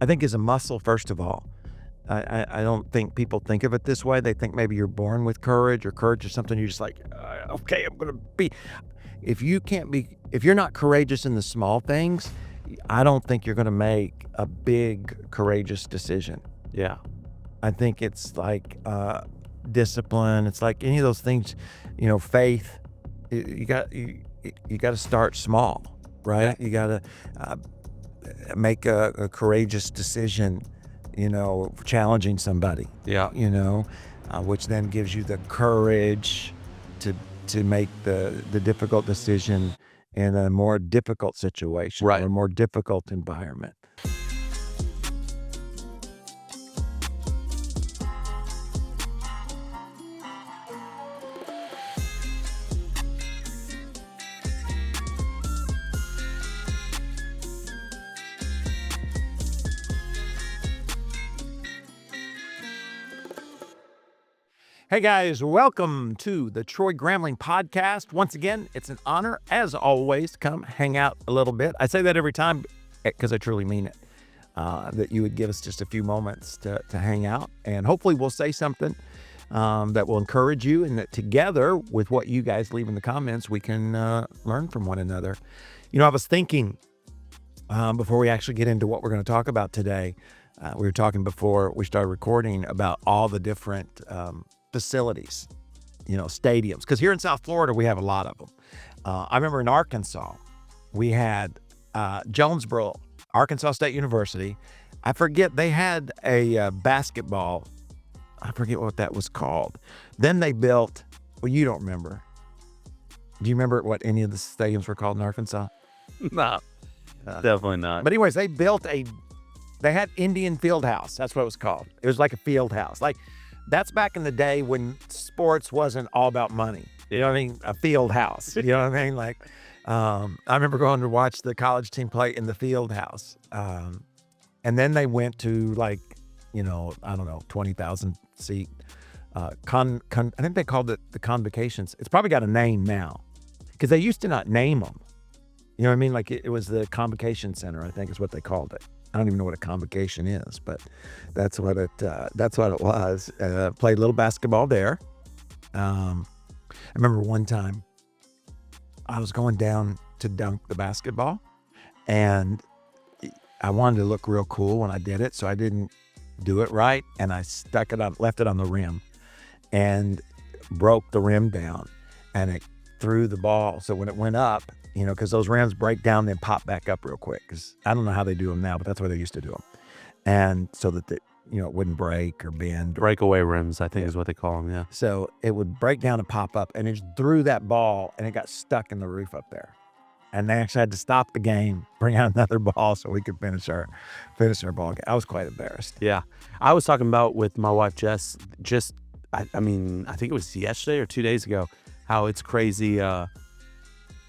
I think is a muscle, first of all. I don't think people think of it this way. They think maybe you're born with courage, or courage is something you're just like, okay, I'm going to be. If you're not courageous in the small things, I don't think you're going to make a big, courageous decision. Yeah. I think it's like discipline. It's like any of those things, faith. You got to start small, right? You got to make a courageous decision, challenging somebody. Yeah. Which then gives you the courage to make the difficult decision in a more difficult situation, Right. or a more difficult environment. Hey guys, welcome to the Troy Gramling Podcast. Once again, it's an honor, as always, to come hang out a little bit. I say that every time because I truly mean it, that you would give us just a few moments to hang out, and hopefully we'll say something that will encourage you, and that together with what you guys leave in the comments, we can learn from one another. I was thinking before we actually get into what we're going to talk about today, we were talking before we started recording about all the different facilities, stadiums. Because here in South Florida, we have a lot of them. I remember in Arkansas, we had Jonesboro, Arkansas State University. I forget, they had a basketball. I forget what that was called. Then they built, well, you don't remember. Do you remember what any of the stadiums were called in Arkansas? No, definitely not. But anyways, they had Indian Field House. That's what it was called. It was like a field house. Like, that's back in the day when sports wasn't all about money. You know what I mean? A field house. You know what I mean? Like, I remember going to watch the college team play in the field house. And then they went to I don't know, 20,000 seat. I think they called it the Convocations. It's probably got a name now because they used to not name them. You know what I mean? Like, it was the Convocation Center, I think is what they called it. I don't even know what a convocation is, but that's what it was. Played a little basketball there. I remember one time I was going down to dunk the basketball, and I wanted to look real cool when I did it, so I didn't do it right, and I left it on the rim, and broke the rim down, and it threw the ball. So when it went up, because those rims break down, then pop back up real quick. Because I don't know how they do them now, but that's the way they used to do them. And so that it wouldn't break or bend. Breakaway rims, I think is what they call them, yeah. So it would break down and pop up, and it just threw that ball, and it got stuck in the roof up there. And they actually had to stop the game, bring out another ball so we could finish our ball game. I was quite embarrassed. Yeah. I was talking about with my wife, Jess, I think it was yesterday or 2 days ago, how it's crazy.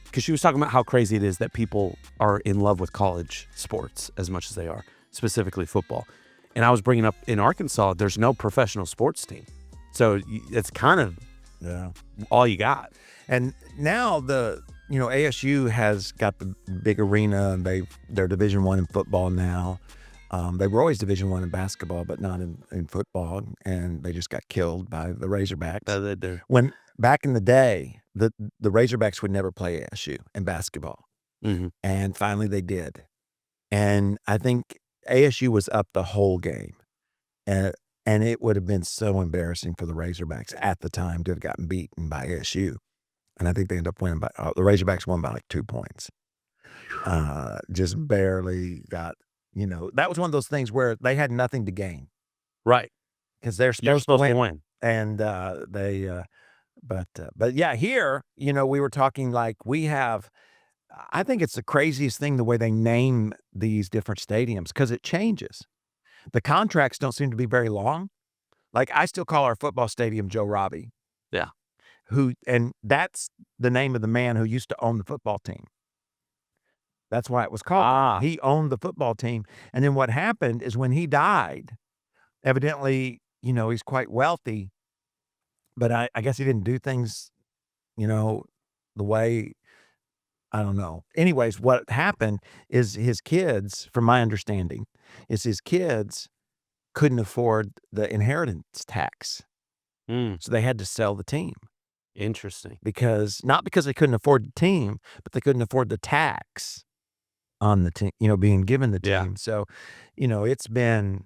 Because she was talking about how crazy it is that people are in love with college sports as much as they are, specifically football. And I was bringing up, in Arkansas, there's no professional sports team. So it's kind of all you got. And now ASU has got the big arena, and they're Division I in football now. They were always Division I in basketball, but not in football, and they just got killed by the Razorbacks. When back in the day, the Razorbacks would never play ASU in basketball, and finally they did. And I think ASU was up the whole game, and it would have been so embarrassing for the Razorbacks at the time to have gotten beaten by ASU. And I think they ended up winning the Razorbacks won by like 2 points. Just barely got. That was one of those things where they had nothing to gain. Right. Because they're supposed to win. And but yeah, here, we were talking like I think it's the craziest thing the way they name these different stadiums, because it changes. The contracts don't seem to be very long. Like, I still call our football stadium Joe Robbie. Yeah. And that's the name of the man who used to own the football team. That's why it was called. He owned the football team. And then what happened is when he died, evidently, he's quite wealthy, but I guess he didn't do things, the way I don't know. Anyways, what happened is his kids, from my understanding, is his kids couldn't afford the inheritance tax. Mm, So they had to sell the team interesting. not because they couldn't afford the team, but they couldn't afford the tax on the team, being given the Yeah. team. So, it's been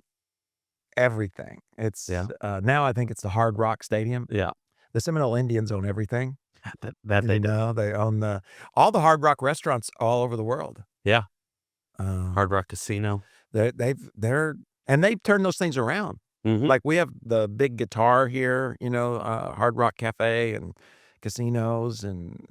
everything. It's Yeah. now I think it's the Hard Rock Stadium. Yeah. The Seminole Indians own everything. That they do. They own all the Hard Rock restaurants all over the world. Yeah. Um, Hard Rock Casino. they've turned those things around. Mhm. Like we have the big guitar here, Hard Rock Cafe and casinos, and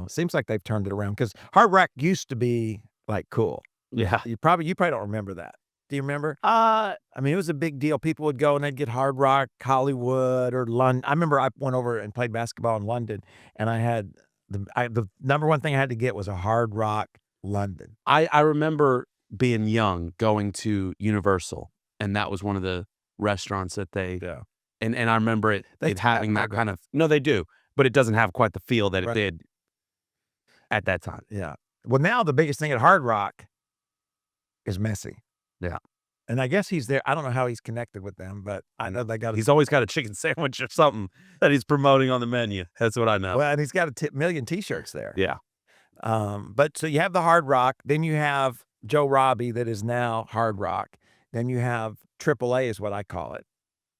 seems like they've turned it around because Hard Rock used to be like cool. Yeah. You probably don't remember that. Do you remember? Uh, I mean, it was a big deal. People would go and they'd get Hard Rock, Hollywood, or London. I remember I went over and played basketball in London, and I had the number one thing I had to get was a Hard Rock London. I remember being young, going to Universal, and that was one of the restaurants that they Yeah. and I remember it having that logo. kind of no, they do, but it doesn't have quite the feel that it Right. did at that time. Yeah. Well, now the biggest thing at Hard Rock is Messi. Yeah. And I guess he's there. I don't know how he's connected with them, but I know they got He's always got a chicken sandwich or something that he's promoting on the menu. That's what I know. well, and he's got a million T-shirts there. Yeah. But so you have the Hard Rock, then you have Joe Robbie that is now Hard Rock, then you have AAA is what I call it.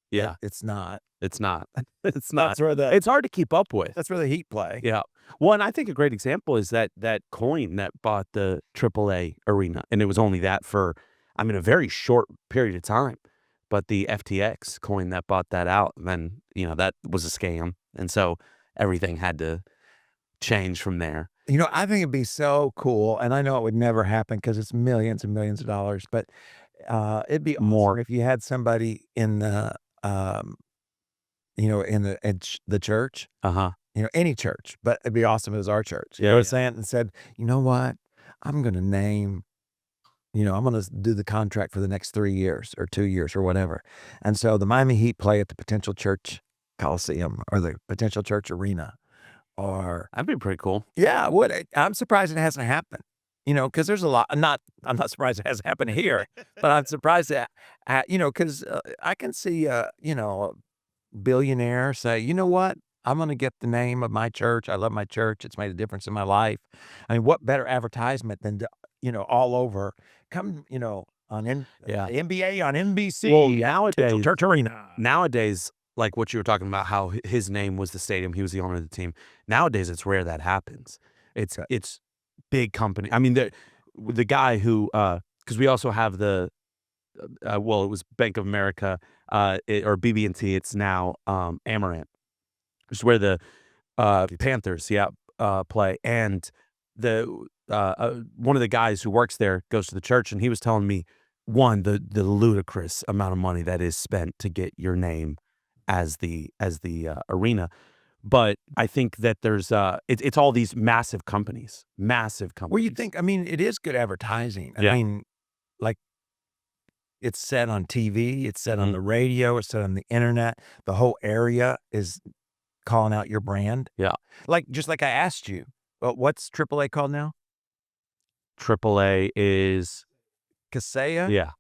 Yeah. It's not. It's not. It's not. That's where It's hard to keep up with. that's where the Heat play. Yeah. Well, and I think a great example is that coin that bought the AAA arena, and it was only that for, a very short period of time. But the FTX coin that bought that out, then that was a scam, and so everything had to change from there. I think it'd be so cool, and I know it would never happen because it's millions and millions of dollars, but it'd be more if you had somebody in the the church, any church, but it'd be awesome if it was our church. You know what I'm saying? And said, you know what? I'm going to name, I'm going to do the contract for the next 3 years or 2 years or whatever. And so the Miami Heat play at the Potential Church Coliseum or the Potential Church Arena. Or That'd be pretty cool. yeah, would I'm surprised it hasn't happened. Because there's a lot. I'm not surprised it hasn't happened here, but I'm surprised that because I can see a billionaire say, you know what, I'm going to get the name of my church. I love my church. It's made a difference in my life. I mean, what better advertisement than all over come on NBA on NBC. Well, nowadays, Church Arena. Nowadays, like what you were talking about, how his name was the stadium, he was the owner of the team. Nowadays, it's rare that happens. It's big company. I mean, the guy who because we also have the it was Bank of America or BB&T. It's now Amaranth, which is where the Panthers play. And the one of the guys who works there goes to the church, and he was telling me the ludicrous amount of money that is spent to get your name as the arena. But I think that there's it's all these massive companies. Well, you think, it is good advertising. Yeah. I mean, like, it's said on TV, it's said on the radio, it's said on the internet. The whole area is calling out your brand. Yeah. Just like I asked you, what's AAA called now? AAA is Kaseya? yeah.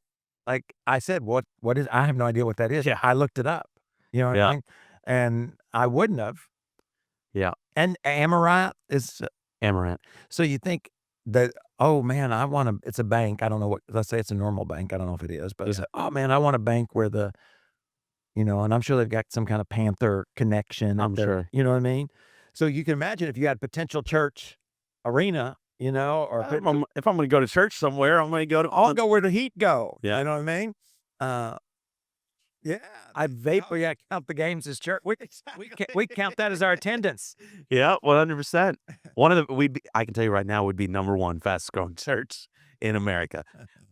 Like I said, what is, I have no idea what that is. Yeah. I looked it up. You know what I mean? And I wouldn't have. Yeah. And Amaranth is Amaranth. So you think that, oh man, it's a bank. I don't know let's say it's a normal bank. I don't know if it is, but it's oh man, I want a bank where and I'm sure they've got some kind of Panther connection. I'm sure. You know what I mean? So you can imagine if you had Potential Church Arena, or if I'm going to go to church somewhere, I'm going to go to. I'll go where the Heat go. Yeah. You know what I mean? Yeah. I count the games as church. We count that as our attendance. Yeah, 100%. One of the I can tell you right now would be number one fastest growing church in America.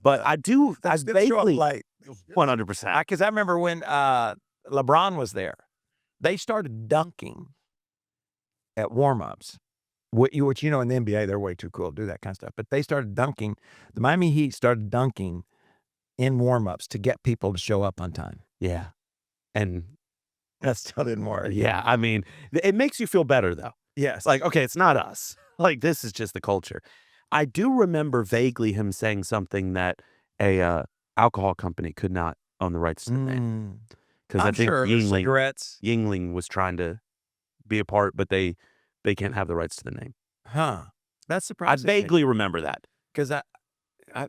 But I vaguely 100%. Because I remember when LeBron was there, they started dunking at warm-ups. Which in the NBA, they're way too cool to do that kind of stuff. But they started dunking. The Miami Heat started dunking in warm-ups to get people to show up on time. Yeah. And that still didn't work. Yeah, it makes you feel better though. Yes. It's like, okay, it's not us. Like, this is just the culture. I do remember vaguely him saying something that a alcohol company could not own the rights to the name. Because I I'm think sure cigarettes. Yingling was trying to be a part, but they can't have the rights to the name. Huh. That's I surprising. vaguely remember that. Because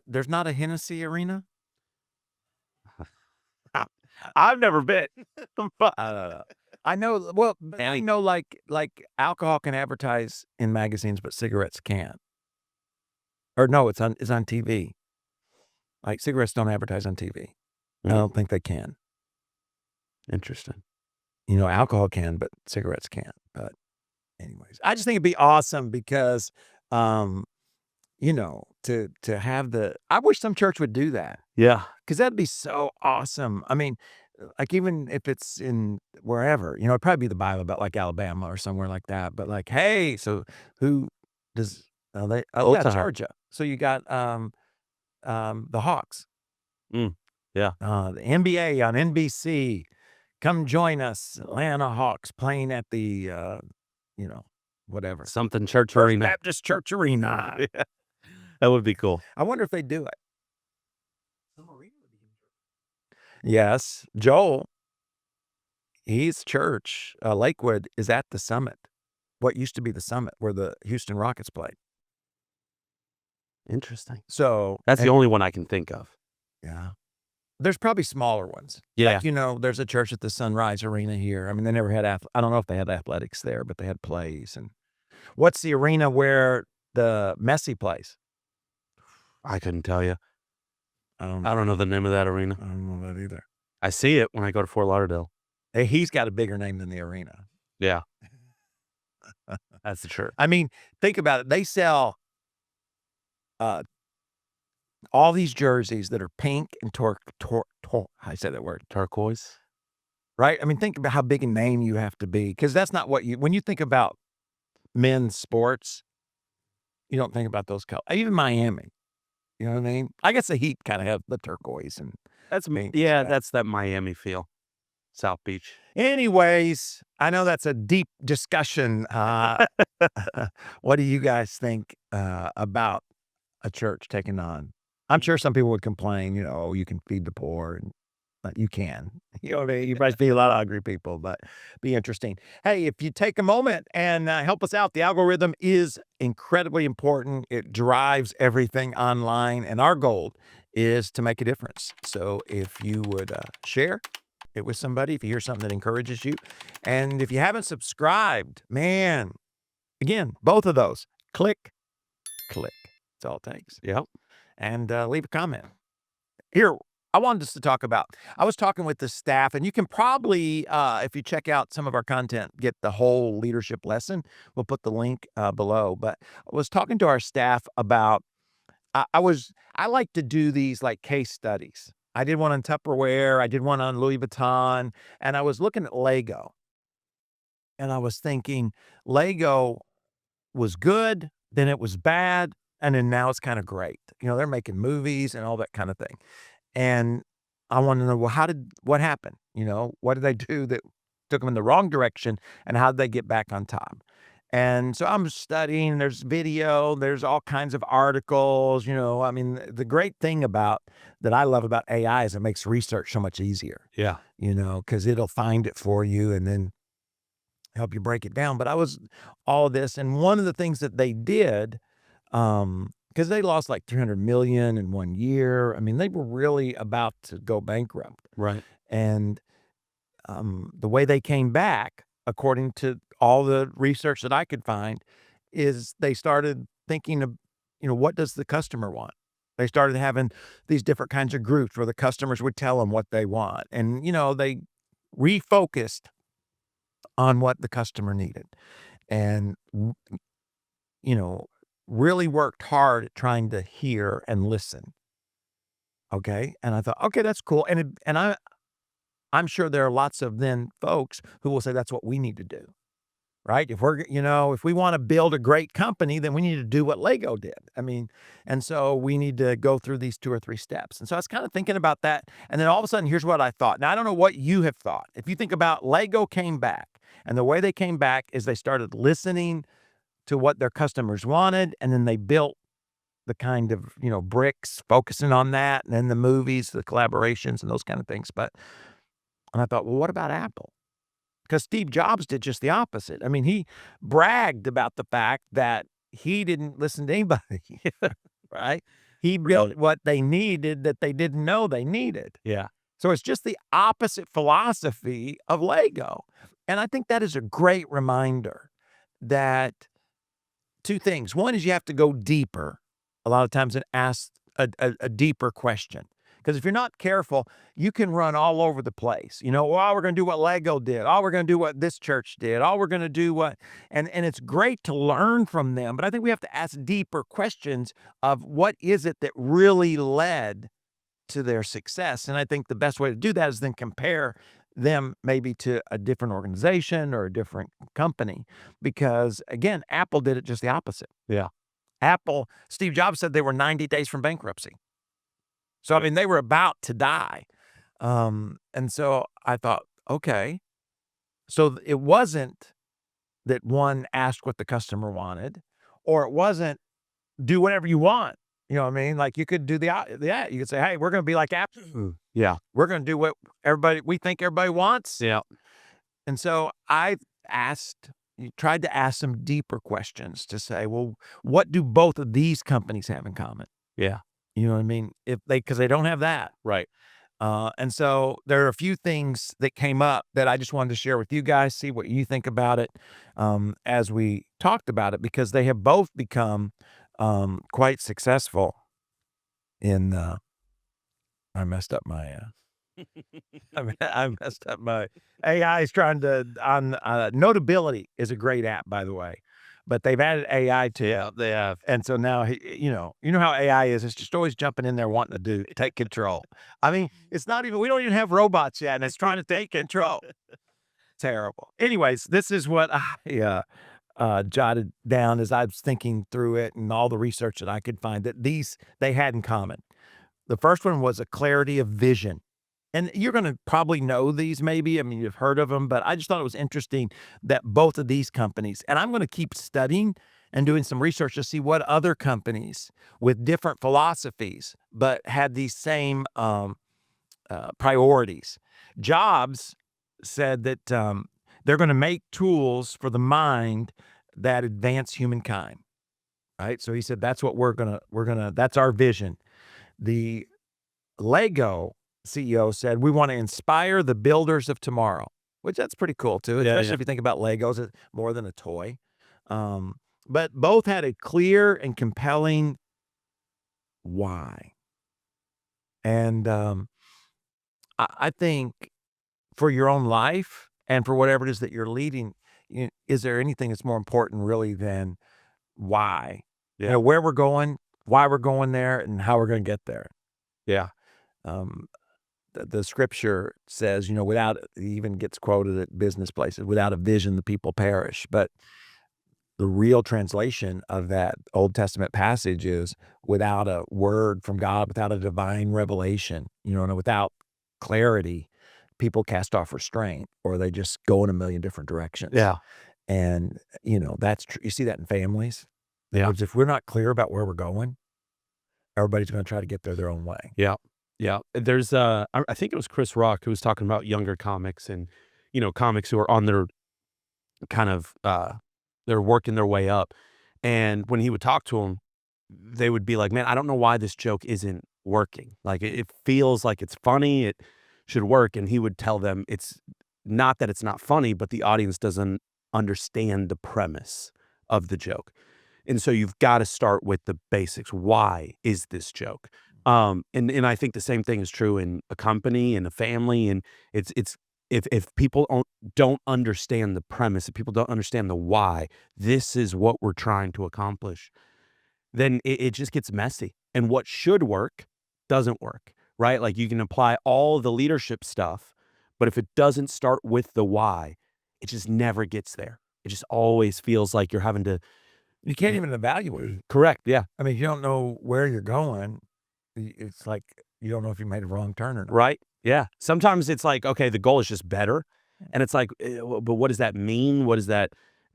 there's not a Hennessy Arena? I've never been. I know. Well, but I know like alcohol can advertise in magazines, but cigarettes can't. Or no, it's on TV. Like cigarettes don't advertise on TV. I don't think they can. Interesting. You know, alcohol can, but cigarettes can't. But anyways, I just think it'd be awesome because, you know, to have I wish some church would do that. Yeah. Because that'd be so awesome. I mean, like even if it's in wherever, you know, it'd probably be the Bible about like Alabama or somewhere like that. But like, hey, so who does they? Oh, yeah, Otaha. Georgia. So you got the Hawks. Yeah. The NBA on NBC. Come join us, Atlanta Hawks playing at the you know, whatever. Something church First arena. Baptist Church Arena. Yeah. That would be cool. I wonder if they do it. Yes, Joel, he's church. Lakewood is at the Summit. What used to be the Summit, where the Houston Rockets played. Interesting. So That's the only one I can think of. yeah. There's probably smaller ones. Yeah. Like, you know, there's a church at the Sunrise Arena here. I mean, they never had I don't know if they had athletics there, but they had plays. And what's the arena where the Messi plays? I couldn't tell you. I don't I don't know the name of that arena. I don't know that either. I see it when I go to Fort Lauderdale. Hey, he's got a bigger name than the arena. Yeah. That's the church. I mean, think about it. They sell all these jerseys that are pink and I say that word. Turquoise. Right? I mean, think about how big a name you have to be, because that's not what when you think about men's sports, you don't think about those colors. Even Miami, you know what I mean? I guess the Heat kind of have the turquoise and That's pink. that's that Miami feel. South Beach. Anyways, I know that's a deep discussion. What do you guys think about a church taking on? I'm sure some people would complain, you know, you can feed the poor, but you can. You know what I mean? You might feed a lot of hungry people, but be interesting. Hey, if you take a moment and help us out, the algorithm is incredibly important. It drives everything online, and our goal is to make a difference. So if you would share it with somebody, if you hear something that encourages you, and if you haven't subscribed, man, again, both of those, click. That's all it takes. Yep. And leave a comment. Here, I wanted us to talk about, I was talking with the staff, and you can probably, if you check out some of our content, get the whole leadership lesson. We'll put the link below. But I was talking to our staff about, I like to do these like case studies. I did one on Tupperware. I did one on Louis Vuitton. And I was looking at Lego. And I was thinking, Lego was good, then it was bad, and then now it's kind of great. You know, they're making movies and all that kind of thing. And I want to know, well, what happened? You know, what did they do that took them in the wrong direction, and how did they get back on top? And so I'm studying, there's video, there's all kinds of articles, you know. I mean, the great thing that I love about AI is it makes research so much easier. Yeah. You know, because it'll find it for you and then help you break it down. But I was all this, and one of the things that they did, because they lost like 300 million in 1 year. I mean, they were really about to go bankrupt. Right. And the way they came back, according to all the research that I could find, is they started thinking of, you know, what does the customer want? They started having these different kinds of groups where the customers would tell them what they want. And, you know, they refocused on what the customer needed. And, you know, really worked hard at trying to hear and listen. Okay. And I thought, okay, that's cool. And I'm sure there are lots of then folks who will say that's what we need to do. Right. If we want to build a great company, then we need to do what Lego did. I mean, and so we need to go through these 2 or 3 steps. And so I was kind of thinking about that. And then all of a sudden, here's what I thought. Now, I don't know what you have thought. If you think about Lego came back And the way they came back is they started listening to what their customers wanted, and then they built the kind of, bricks focusing on that, and then the movies, the collaborations, and those kind of things. And I thought, well, what about Apple? Because Steve Jobs did just the opposite. I mean, he bragged about the fact that he didn't listen to anybody, right? He built what they needed that they didn't know they needed. Yeah. So it's just the opposite philosophy of Lego. And I think that is a great reminder that two things. One is you have to go deeper a lot of times and ask a deeper question. Because if you're not careful, you can run all over the place. We're going to do what Lego did. We're going to do what this church did. We're going to do what, and it's great to learn from them. But I think we have to ask deeper questions of what is it that really led to their success. And I think the best way to do that is then compare them maybe to a different organization or a different company. Because again, Apple did it just the opposite. Yeah. Apple, Steve Jobs said they were 90 days from bankruptcy. So, I mean, they were about to die. And so I thought, okay, so it wasn't that one asked what the customer wanted, or it wasn't do whatever you want. You know what I mean? Like you could do you could say, hey, we're going to be like Apple. Yeah. We're going to do what we think everybody wants. Yeah. And so I tried to ask some deeper questions to say, well, what do both of these companies have in common? Yeah. You know what I mean? Because they don't have that. Right. And so there are a few things that came up that I just wanted to share with you guys, see what you think about it as we talked about it, because they have both become quite successful in, I messed up my, I messed up my AI is trying to, Notability is a great app, by the way. But they've added AI to it. Yeah, they have. And so now, you know how AI is. It's just always jumping in there wanting to take control. I mean, we don't even have robots yet, and it's trying to take control. Terrible. Anyways, this is what I jotted down as I was thinking through it and all the research that I could find that they had in common. The first one was a clarity of vision. And you're going to probably know these maybe. I mean, you've heard of them, but I just thought it was interesting that both of these companies, and I'm going to keep studying and doing some research to see what other companies with different philosophies, but had these same priorities. Jobs said that they're going to make tools for the mind that advance humankind, right? So he said, that's what that's our vision. The Lego CEO said, we want to inspire the builders of tomorrow, which that's pretty cool too, especially if you think about Legos, it's more than a toy. But both had a clear and compelling why. And I think for your own life and for whatever it is that you're leading, is there anything that's more important really than why? Yeah. Where we're going, why we're going there, and how we're going to get there. Yeah. The scripture says, it even gets quoted at business places, without a vision, the people perish. But the real translation of that Old Testament passage is without a word from God, without a divine revelation, and without clarity, people cast off restraint, or they just go in a million different directions. Yeah. And, that's true. You see that in families. Yeah. If we're not clear about where we're going, everybody's going to try to get there their own way. Yeah. Yeah. There's, I think it was Chris Rock who was talking about younger comics and, comics who are on their kind of, they're working their way up. And when he would talk to them, they would be like, man, I don't know why this joke isn't working. Like it feels like it's funny. It should work. And he would tell them it's not that it's not funny, but the audience doesn't understand the premise of the joke. And so you've got to start with the basics. Why is this joke? And I think the same thing is true in a company and a family. And it's if people don't understand the premise, if people don't understand the why, this is what we're trying to accomplish, then it just gets messy. And what should work doesn't work, right? Like you can apply all the leadership stuff, but if it doesn't start with the why, it just never gets there. It just always feels like you're having to. You can't even evaluate. Correct. Yeah. I mean, if you don't know where you're going, it's like you don't know if you made a wrong turn or not. Right. Yeah. Sometimes it's like, okay, the goal is just better. And it's like, but what does that mean? What does that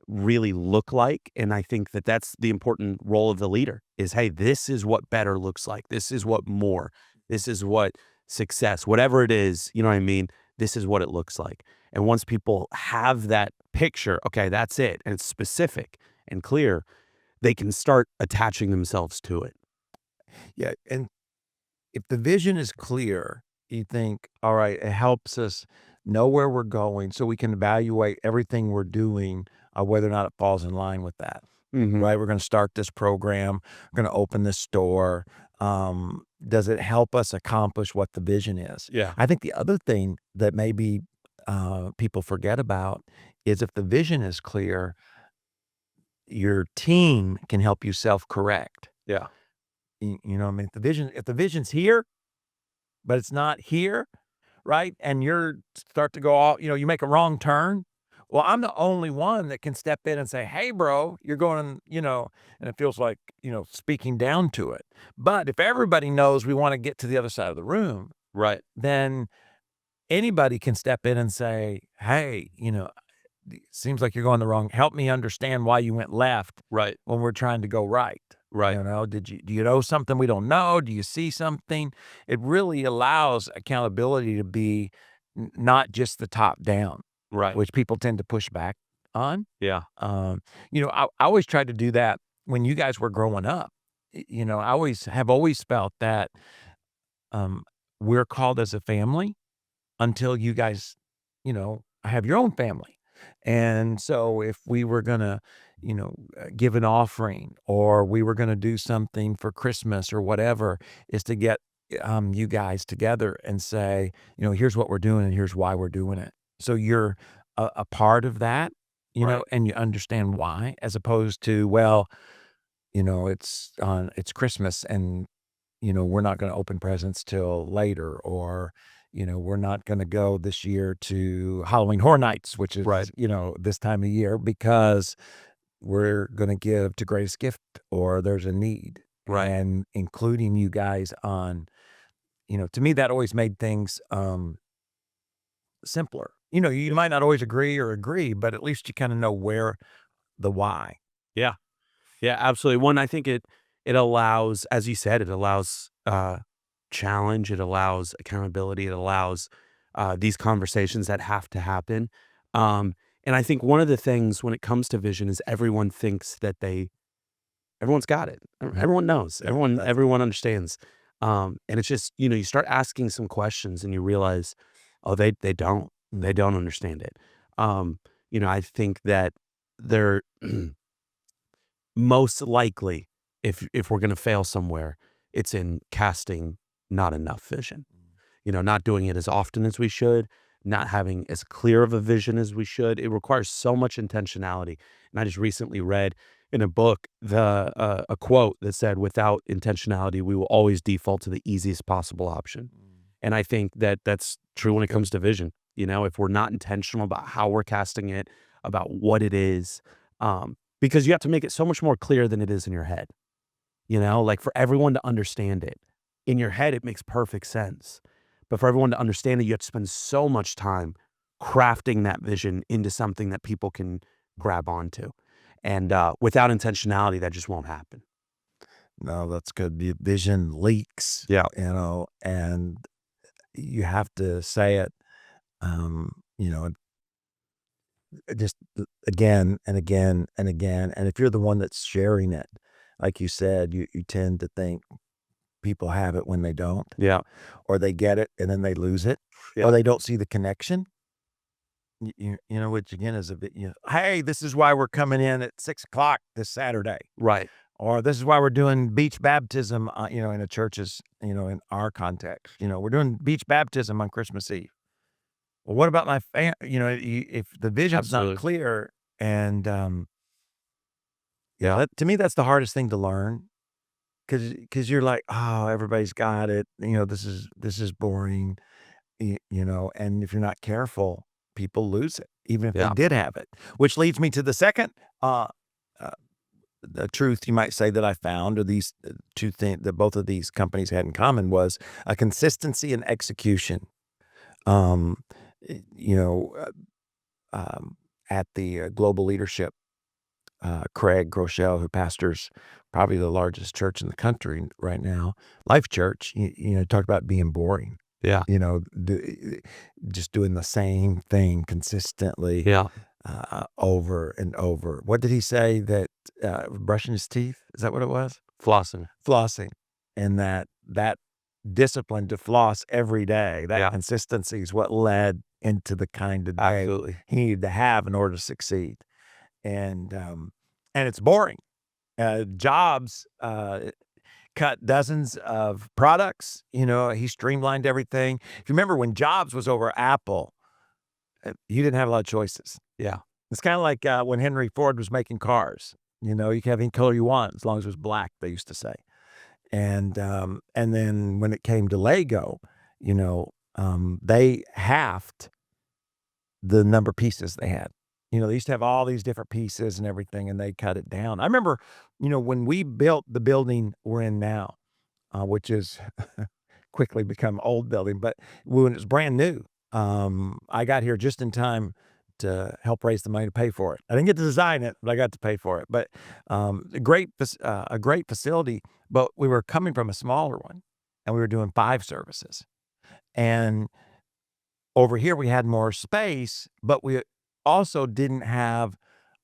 really look like? And I think that that's the important role of the leader is, hey, this is what better looks like. This is what more, this is what success, whatever it is, you know what I mean? This is what it looks like. And once people have that picture, okay, that's it, and it's specific and clear, they can start attaching themselves to it. Yeah, and if the vision is clear, you think, all right, it helps us know where we're going so we can evaluate everything we're doing, whether or not it falls in line with that. Right? We're going to start this program. We're going to open this store. Does it help us accomplish what the vision is? Yeah. I think the other thing that maybe people forget about is if the vision is clear, your team can help you self-correct. Yeah. You know what I mean? If the vision's here, but it's not here, right? And you're start to go all, you make a wrong turn. Well, I'm the only one that can step in and say, hey, bro, you're going, and it feels like, speaking down to it. But if everybody knows we want to get to the other side of the room, Right. then anybody can step in and say, hey, it seems like you're going the wrong. Help me understand why you went left Right. when we're trying to go right. Right. Do you know something we don't know? Do you see something? It really allows accountability to be not just the top down, Right. which people tend to push back on. Yeah. I always tried to do that when you guys were growing up. I always felt that we're called as a family until you guys, have your own family. And so if we were going to, give an offering or we were going to do something for Christmas or whatever, is to get you guys together and say, here's what we're doing and here's why we're doing it. So you're a part of that, Right. and you understand why, as opposed to, well, it's Christmas and, we're not going to open presents till later, or, we're not going to go this year to Halloween Horror Nights, which is, Right. this time of year, because we're going to give to Greatest Gift or there's a need. Right. And including you guys on, to me, that always made things simpler. You might not always agree, but at least you kind of know where the why. Yeah. Yeah, absolutely. One, I think it allows, as you said, it allows challenge, it allows accountability, it allows these conversations that have to happen. And I think one of the things when it comes to vision is everyone thinks that everyone's got it. Everyone knows. Everyone understands. And it's just, you start asking some questions and you realize, oh, they don't. They don't understand it. I think that they're most likely, if we're going to fail somewhere, it's in casting not enough vision. Not doing it as often as we should, not having as clear of a vision as we should. It requires so much intentionality. And I just recently read in a book a quote that said, without intentionality, we will always default to the easiest possible option. And I think that that's true when it comes to vision. If we're not intentional about how we're casting it, about what it is, because you have to make it so much more clear than it is in your head. Like for everyone to understand it. In your head, it makes perfect sense. But for everyone to understand it, you have to spend so much time crafting that vision into something that people can grab onto. And without intentionality, that just won't happen. No, that's good. The vision leaks. Yeah. And you have to say it, just again and again and again. And if you're the one that's sharing it, like you said, you tend to think people have it when they don't. Yeah. Or they get it and then they lose it. Yeah. Or they don't see the connection. Which again is a bit, hey, this is why we're coming in at 6:00 this Saturday. Right. Or this is why we're doing beach baptism, in a church's, in our context. We're doing beach baptism on Christmas Eve. Well, what about my if the vision's Absolutely. not clear and, to me, that's the hardest thing to learn. Cause you're like, oh, everybody's got it. This is boring, and if you're not careful, people lose it, even if they did have it, which leads me to the second, the truth you might say that I found, or these two things that both of these companies had in common, was a consistency and execution. at the Global Leadership, Craig Groeschel, who pastors probably the largest church in the country right now, Life Church, talked about being boring. Yeah. Just doing the same thing consistently. Yeah. Over and over. What did he say? That brushing his teeth? Is that what it was? Flossing. And that discipline to floss every day, that Yeah. consistency is what led into the kind of day Absolutely. he needed to have in order to succeed. And it's boring. Jobs cut dozens of products. He streamlined everything. If you remember when Jobs was over Apple, you didn't have a lot of choices. Yeah. It's kind of like when Henry Ford was making cars. You could have any color you want as long as it was black, they used to say. And then when it came to Lego, they halved the number of pieces they had. They used to have all these different pieces and everything, and they cut it down. I remember, when we built the building we're in now, which is quickly become old building, but when it was brand new, I got here just in time to help raise the money to pay for it. I didn't get to design it, but I got to pay for it. But a great facility, but we were coming from a smaller one, and we were doing 5 services. And over here we had more space, but we also didn't have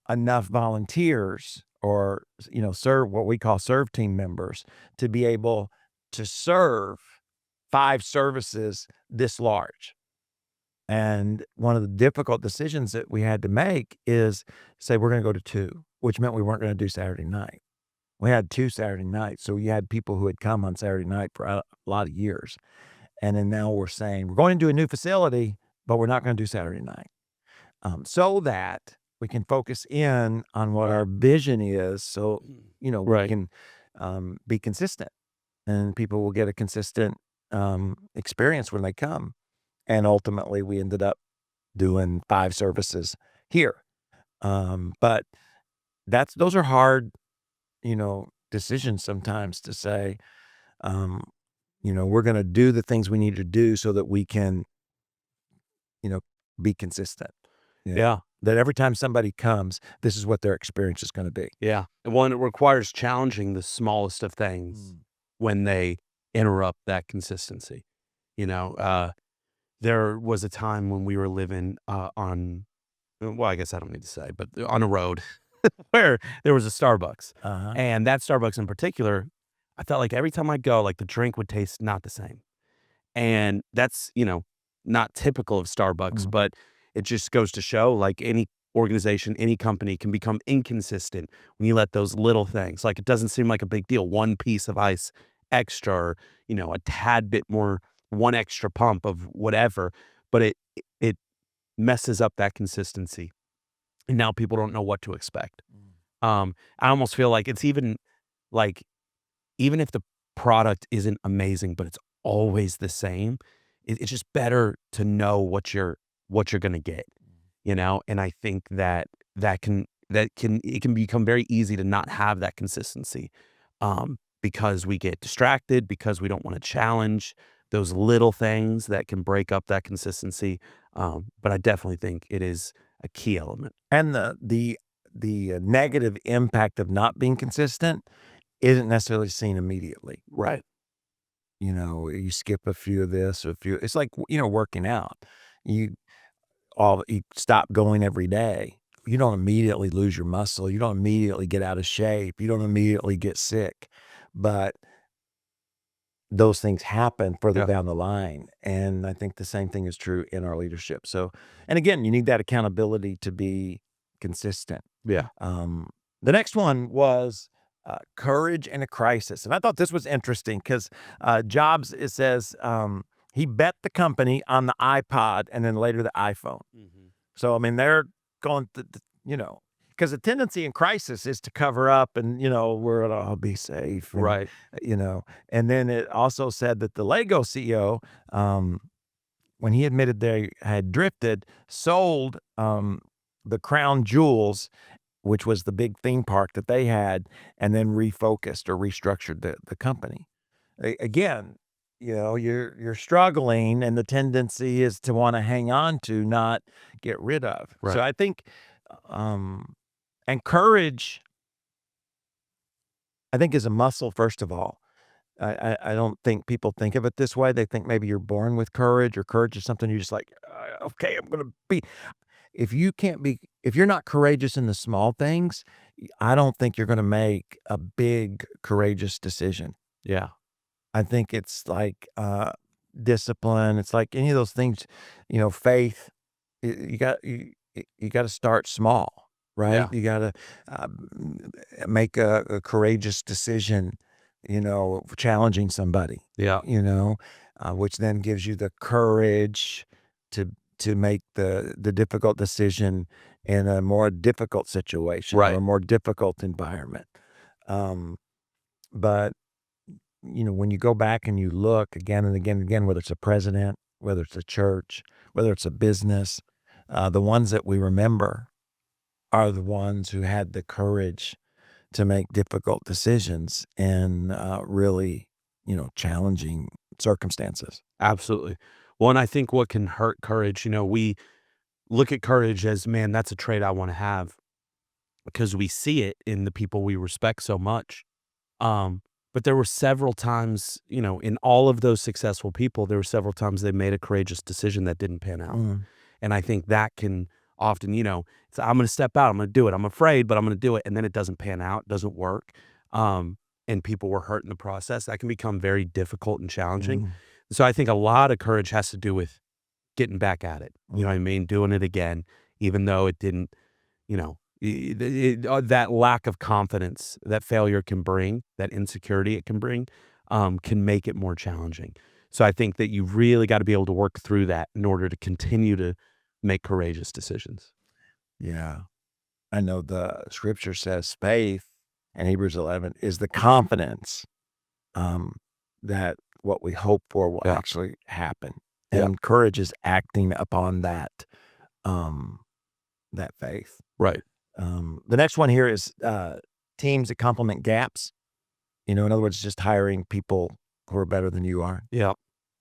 enough volunteers or serve what we call serve team members to be able to serve 5 services this large. And one of the difficult decisions that we had to make is say we're going to go to 2, which meant we weren't going to do Saturday night. We had 2 Saturday nights, so you had people who had come on Saturday night for a lot of years. And then now we're saying we're going to do a new facility, but we're not going to do Saturday night, so that we can focus in on what our vision is. So Right. we can be consistent, and people will get a consistent experience when they come. And ultimately, we ended up doing 5 services here. But those are hard, decisions sometimes to say, we're going to do the things we need to do so that we can, be consistent. Yeah. That every time somebody comes, this is what their experience is going to be. Yeah. Well, and it requires challenging the smallest of things when they interrupt that consistency. There was a time when we were living on, well, I guess I don't need to say, but on a road where there was a Starbucks. Uh-huh. And that Starbucks in particular, I felt like every time I go, like the drink would taste not the same. And that's, not typical of Starbucks, but it just goes to show like any organization, any company can become inconsistent when you let those little things, like it doesn't seem like a big deal. 1 piece of ice extra, or, a tad bit more, 1 extra pump of whatever, but it messes up that consistency. And now people don't know what to expect. I almost feel like it's even if the product isn't amazing, but it's always the same, it's just better to know what you're going to get, and I think that it can become very easy to not have that consistency, because we get distracted, because we don't want to challenge those little things that can break up that consistency. But I definitely think it is a key element. And the negative impact of not being consistent isn't necessarily seen immediately. Right. You skip a few of this, it's like, working out. You stop going every day. You don't immediately lose your muscle. You don't immediately get out of shape. You don't immediately get sick. But those things happen further down the line. And I think the same thing is true in our leadership. So, and again, you need that accountability to be consistent. Yeah. The next one was courage in a crisis. And I thought this was interesting because Jobs, it says, he bet the company on the iPod and then later the iPhone. So, I mean, they're going to, because the tendency in crisis is to cover up and, we're going to all be safe. And, Right. And then it also said that the Lego CEO, when he admitted they had drifted, sold the crown jewels, which was the big theme park that they had, and then refocused or restructured the company. Again, you're struggling, and the tendency is to want to hang on to, not get rid of. Right. So I think, and courage, I think, is a muscle, first of all. I don't think people think of it this way. They think maybe you're born with courage, or courage is something you're just like, okay, I'm gonna be. If you're not courageous in the small things, I don't think you're gonna make a big courageous decision. Yeah. I think it's like discipline. It's like any of those things, faith. You got to start small, right? Yeah. You got to make a courageous decision, for challenging somebody, Yeah. which then gives you the courage to make the difficult decision in a more difficult situation, Right. or a more difficult environment. But when you go back and you look again and again and again, whether it's a president, whether it's a church, whether it's a business, the ones that we remember are the ones who had the courage to make difficult decisions in really, challenging circumstances. Absolutely. Well, and I think what can hurt courage, we look at courage as, man, that's a trait I want to have, because we see it in the people we respect so much. But there were several times, in all of those successful people, there were several times they made a courageous decision that didn't pan out. And I think that can often, it's, I'm going to step out, I'm going to do it. I'm afraid, but I'm going to do it. And then it doesn't pan out, it doesn't work. And people were hurt in the process. That can become very difficult and challenging. So I think a lot of courage has to do with getting back at it. You know what I mean? Doing it again, even though it didn't, that lack of confidence that failure can bring, that insecurity it can bring, can make it more challenging. So I think that you really got to be able to work through that in order to continue to make courageous decisions. Yeah. I know the scripture says faith in Hebrews 11 is the confidence that what we hope for will actually happen. And courage is acting upon that faith. Right. The next one here is teams that complement gaps. In other words, just hiring people who are better than you are. Yeah.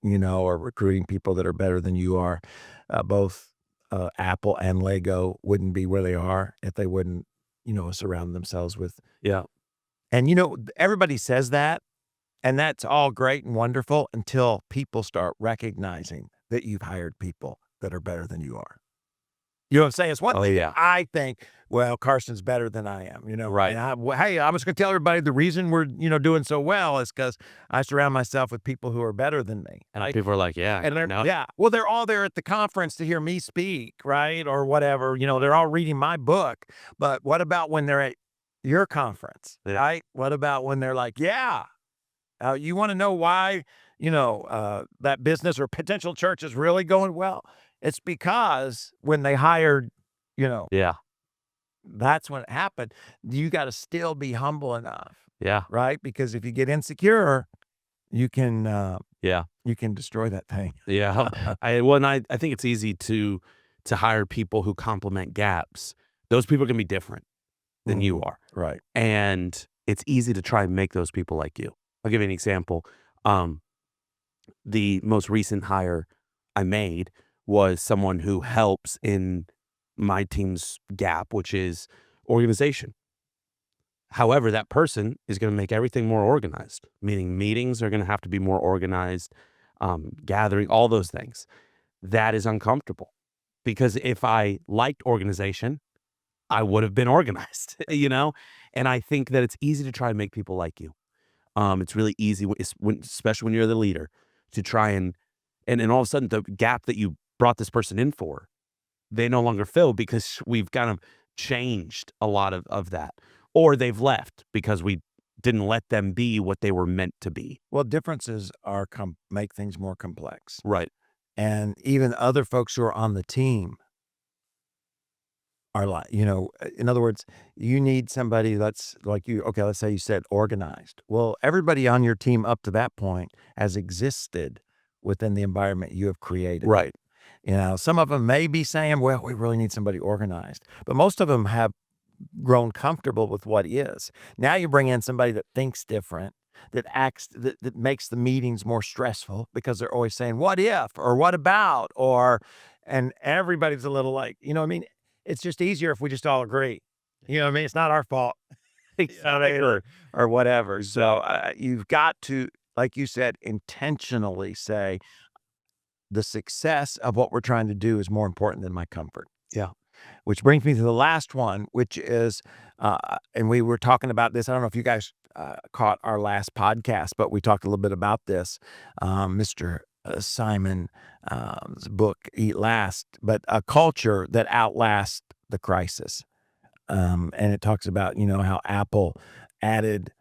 Or recruiting people that are better than you are. Both Apple and Lego wouldn't be where they are if they wouldn't, surround themselves with. Yeah. And, everybody says that, and that's all great and wonderful until people start recognizing that you've hired people that are better than you are. You know what I'm saying? It's one thing. I think, well, Carson's better than I am, Right. And hey, I'm just going to tell everybody the reason we're, doing so well is because I surround myself with people who are better than me. And people are like, yeah. And well, they're all there at the conference to hear me speak, right? Or whatever, they're all reading my book. But what about when they're at your conference, right? What about when they're like, you want to know why, that business or potential church is really going well? It's because when they hired, that's when it happened. You got to still be humble enough. Yeah. Right? Because if you get insecure, you can, you can destroy that thing. Yeah. I think it's easy to hire people who complement gaps. Those people can be different than you are. Right. And it's easy to try and make those people like you. I'll give you an example. The most recent hire I made was someone who helps in my team's gap, which is organization. However, that person is going to make everything more organized, meaning meetings are going to have to be more organized, gathering, all those things. That is uncomfortable, because if I liked organization, I would have been organized, And I think that it's easy to try and make people like you. It's really easy, especially when you're the leader, to try and all of a sudden the gap that you brought this person in for, they no longer fill because we've kind of changed a lot of that, or they've left because we didn't let them be what they were meant to be. Well, differences make things more complex. Right. And even other folks who are on the team are like, in other words, you need somebody that's like you. Okay, let's say you said organized. Well, everybody on your team up to that point has existed within the environment you have created. Right. Some of them may be saying, well, we really need somebody organized, but most of them have grown comfortable with what is. Now you bring in somebody that thinks different, that makes the meetings more stressful because they're always saying, what if, or what about, and everybody's a little like, you know what I mean? It's just easier if we just all agree. You know what I mean? It's not our fault. You know what I mean? Or whatever. So you've got to, like you said, intentionally say the success of what we're trying to do is more important than my comfort. Yeah. Which brings me to the last one, which is, and we were talking about this. I don't know if you guys caught our last podcast, but we talked a little bit about this. Mr. Simon's book, Eat Last, but a culture that outlasts the crisis. And it talks about, how Apple added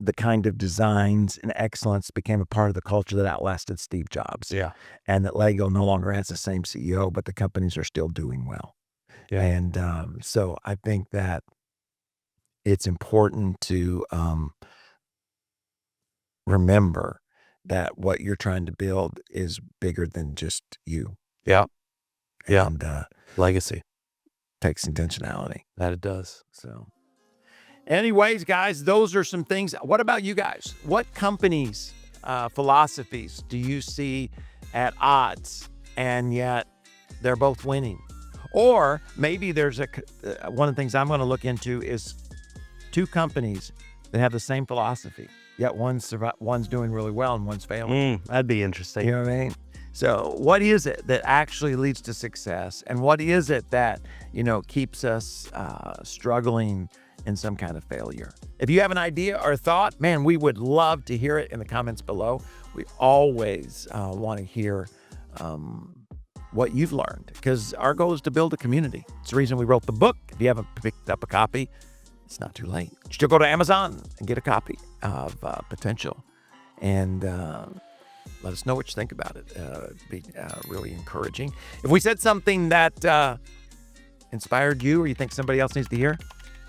the kind of designs and excellence became a part of the culture that outlasted Steve Jobs. Yeah. And that LEGO no longer has the same CEO, but the companies are still doing well. Yeah. And so I think that it's important to remember that what you're trying to build is bigger than just you. Yeah. Yeah. And Legacy. Takes intentionality. That it does. So anyways, guys, those are some things. What about you guys? What companies, philosophies do you see at odds and yet they're both winning? Or maybe there's one of the things I'm going to look into is two companies that have the same philosophy, yet one's doing really well and one's failing. That'd be interesting. You know what I mean? So what is it that actually leads to success? And what is it that, keeps us struggling in some kind of failure? If you have an idea or thought, man, we would love to hear it in the comments below. We always want to hear what you've learned, because our goal is to build a community. It's the reason we wrote the book. If you haven't picked up a copy, it's not too late. Still go to Amazon and get a copy of Potential, and let us know what you think about it. It'd be really encouraging. If we said something that inspired you or you think somebody else needs to hear,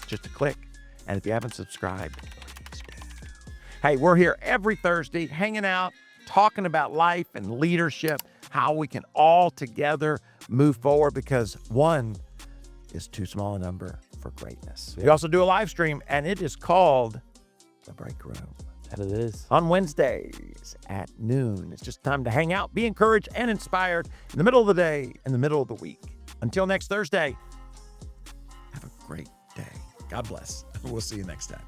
just a click. And if you haven't subscribed, please do. Hey, we're here every Thursday hanging out, talking about life and leadership, how we can all together move forward, because one is too small a number for greatness. We also do a live stream, and it is called The Break Room. That it is. On Wednesdays at noon. It's just time to hang out, be encouraged and inspired in the middle of the day, in the middle of the week. Until next Thursday, have a great day. God bless. We'll see you next time.